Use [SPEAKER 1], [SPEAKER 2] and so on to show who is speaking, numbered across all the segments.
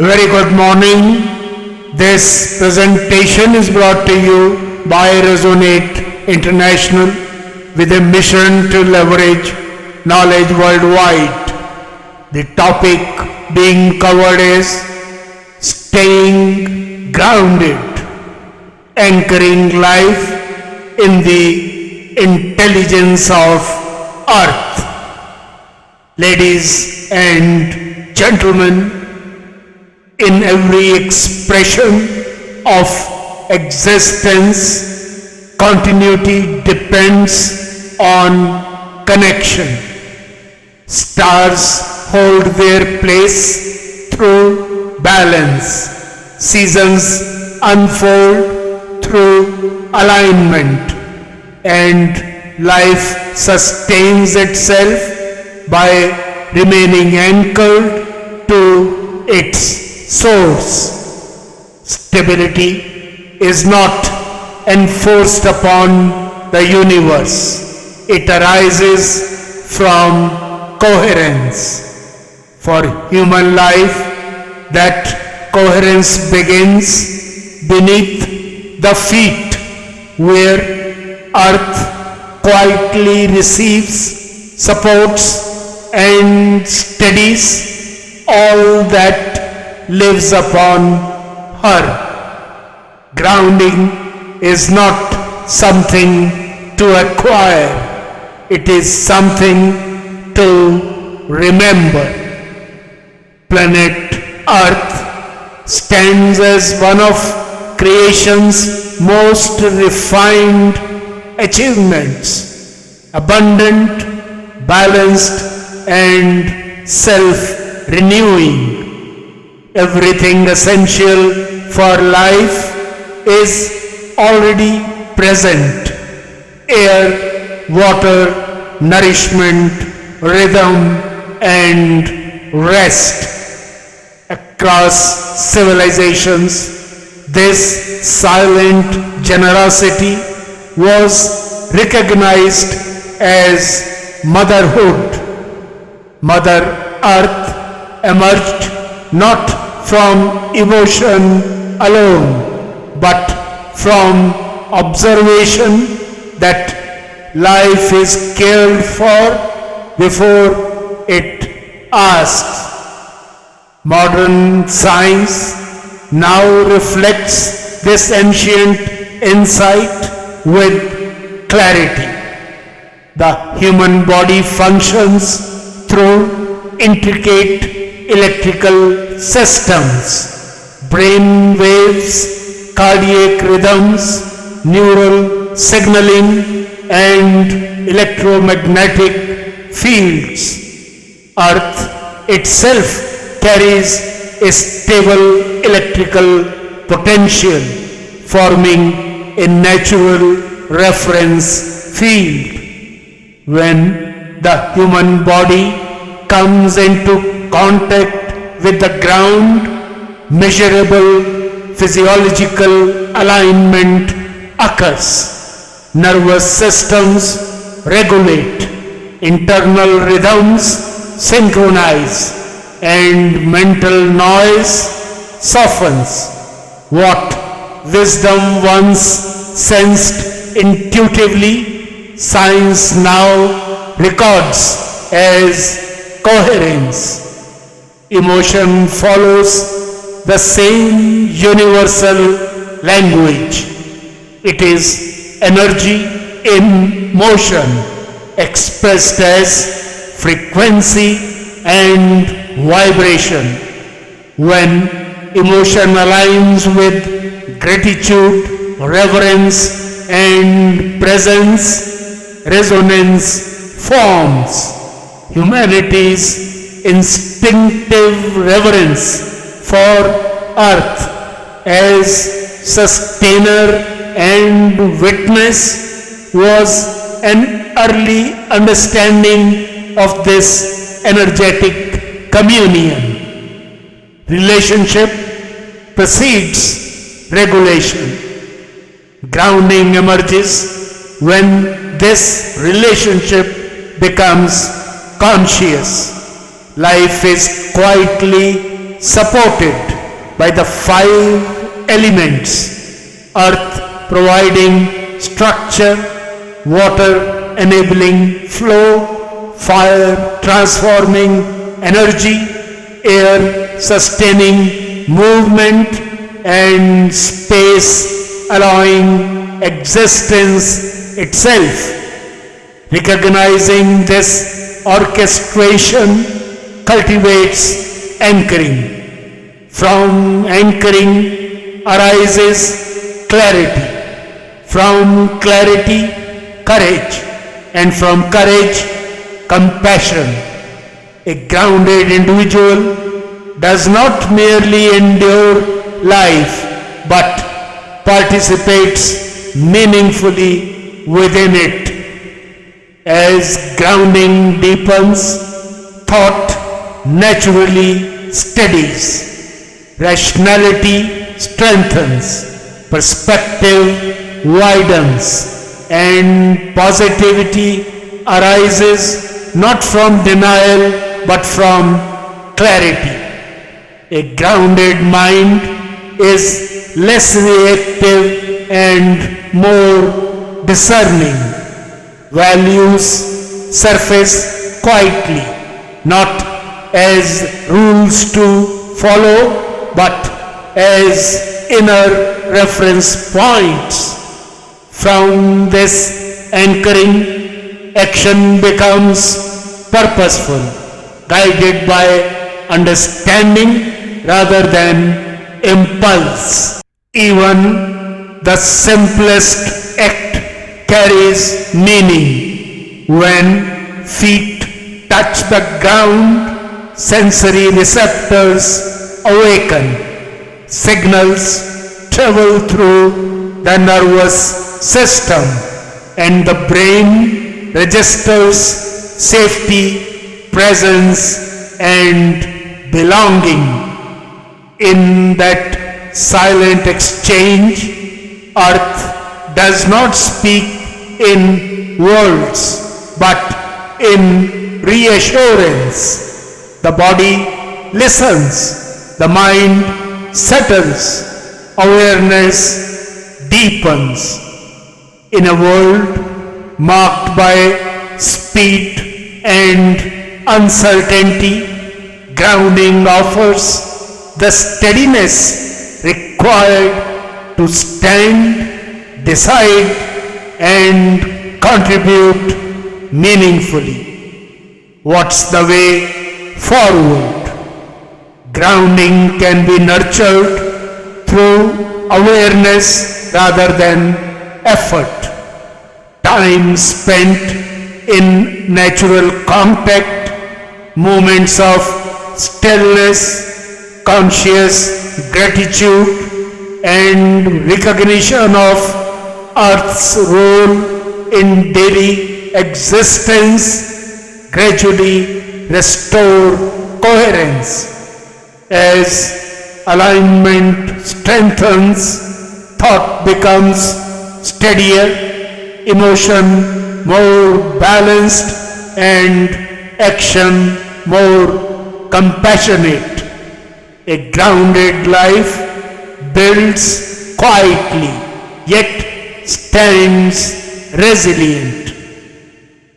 [SPEAKER 1] Very good morning. This presentation is brought to you by Resonate International with a mission to leverage knowledge worldwide. The topic being covered is staying grounded, anchoring life in the intelligence of Earth. Ladies and gentlemen, in every expression of existence, continuity depends on connection. Stars hold their place through balance. Seasons unfold through alignment. And life sustains itself by remaining anchored to its source. Stability is not enforced upon the universe. It arises from coherence. For human life, that coherence begins beneath the feet, where earth quietly receives, supports, and steadies all that lives upon her. Grounding is not something to acquire, it is something to remember. Planet Earth stands as one of creation's most refined achievements, abundant, balanced, and self-renewing. Everything essential for life is already present. Air, water, nourishment, rhythm, and rest. Across civilizations, this silent generosity was recognized as motherhood. Mother Earth emerged not from emotion alone, but from observation that life is cared for before it asks. Modern science now reflects this ancient insight with clarity. The human body functions through intricate electrical systems, brain waves, cardiac rhythms, neural signaling, and electromagnetic fields. Earth itself carries a stable electrical potential, forming a natural reference field. When the human body comes into contact with the ground, measurable physiological alignment occurs. Nervous systems regulate, internal rhythms synchronize, and mental noise softens. What wisdom once sensed intuitively, science now records as coherence. Emotion follows the same universal language. It is energy in motion, expressed as frequency and vibration. When emotion aligns with gratitude, reverence, and presence, resonance forms. Humanity's instinctive reverence for Earth as sustainer and witness was an early understanding of this energetic communion. Relationship precedes regulation. Grounding emerges when this relationship becomes conscious. Life is quietly supported by the five elements: earth providing structure, water enabling flow, fire transforming energy, air sustaining movement, and space allowing existence itself. Recognizing this orchestration cultivates anchoring. From anchoring arises clarity. From clarity, courage. And from courage, compassion. A grounded individual does not merely endure life but participates meaningfully within it. As grounding deepens, thought naturally steadies, rationality strengthens, perspective widens, and positivity arises not from denial but from clarity. A grounded mind is less reactive and more discerning. Values surface quietly, not as rules to follow, but as inner reference points. From this anchoring, action becomes purposeful, guided by understanding rather than impulse. Even the simplest act carries meaning. When feet touch the ground, sensory receptors awaken. Signals travel through the nervous system, and the brain registers safety, presence, and belonging. In that silent exchange, earth does not speak in words but in reassurance. The body listens, the mind settles, awareness deepens. In a world marked by speed and uncertainty, grounding offers the steadiness required to stand, decide, and contribute meaningfully. What's the way forward? Grounding can be nurtured through awareness rather than effort. Time spent in natural contact, moments of stillness, conscious gratitude, and recognition of Earth's role in daily existence gradually restore coherence. As alignment strengthens, thought becomes steadier, emotion more balanced, and action more compassionate. A grounded life builds quietly yet stands resilient.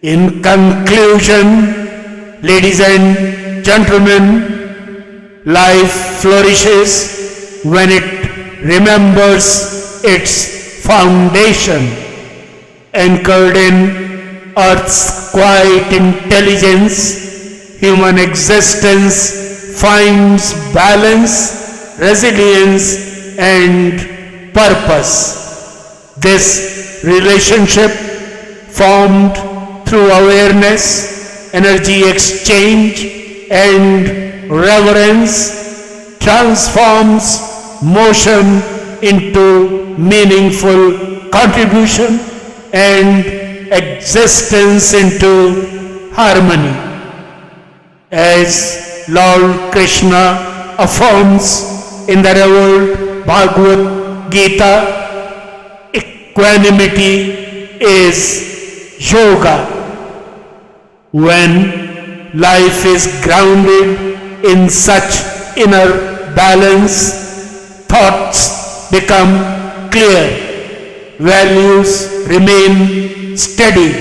[SPEAKER 1] In conclusion, ladies and gentlemen, life flourishes when it remembers its foundation. Anchored in Earth's quiet intelligence, human existence finds balance, resilience, and purpose. This relationship, formed through awareness, energy exchange, and reverence, transforms motion into meaningful contribution and existence into harmony. As Lord Krishna affirms in the revered Bhagavad Gita, equanimity is yoga. When life is grounded in such inner balance, thoughts become clear, values remain steady,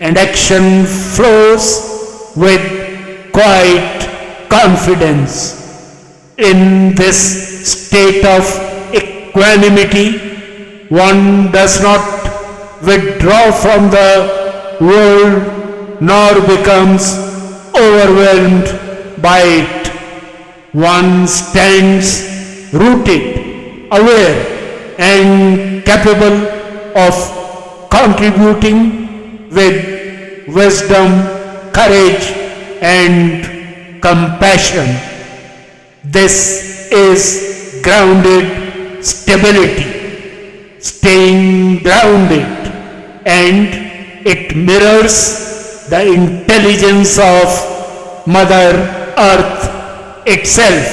[SPEAKER 1] and action flows with quiet confidence. In this state of equanimity, one does not withdraw from the world nor becomes overwhelmed by it. One stands rooted, aware, and capable of contributing with wisdom, courage, and compassion. This is grounded stability, staying grounded, and it mirrors the intelligence of Mother Earth itself.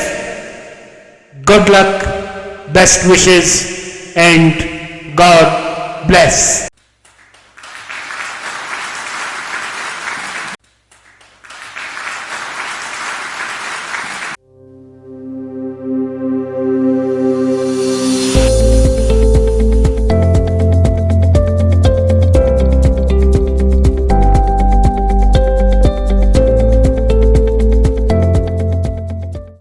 [SPEAKER 1] Good luck, best wishes, and God bless.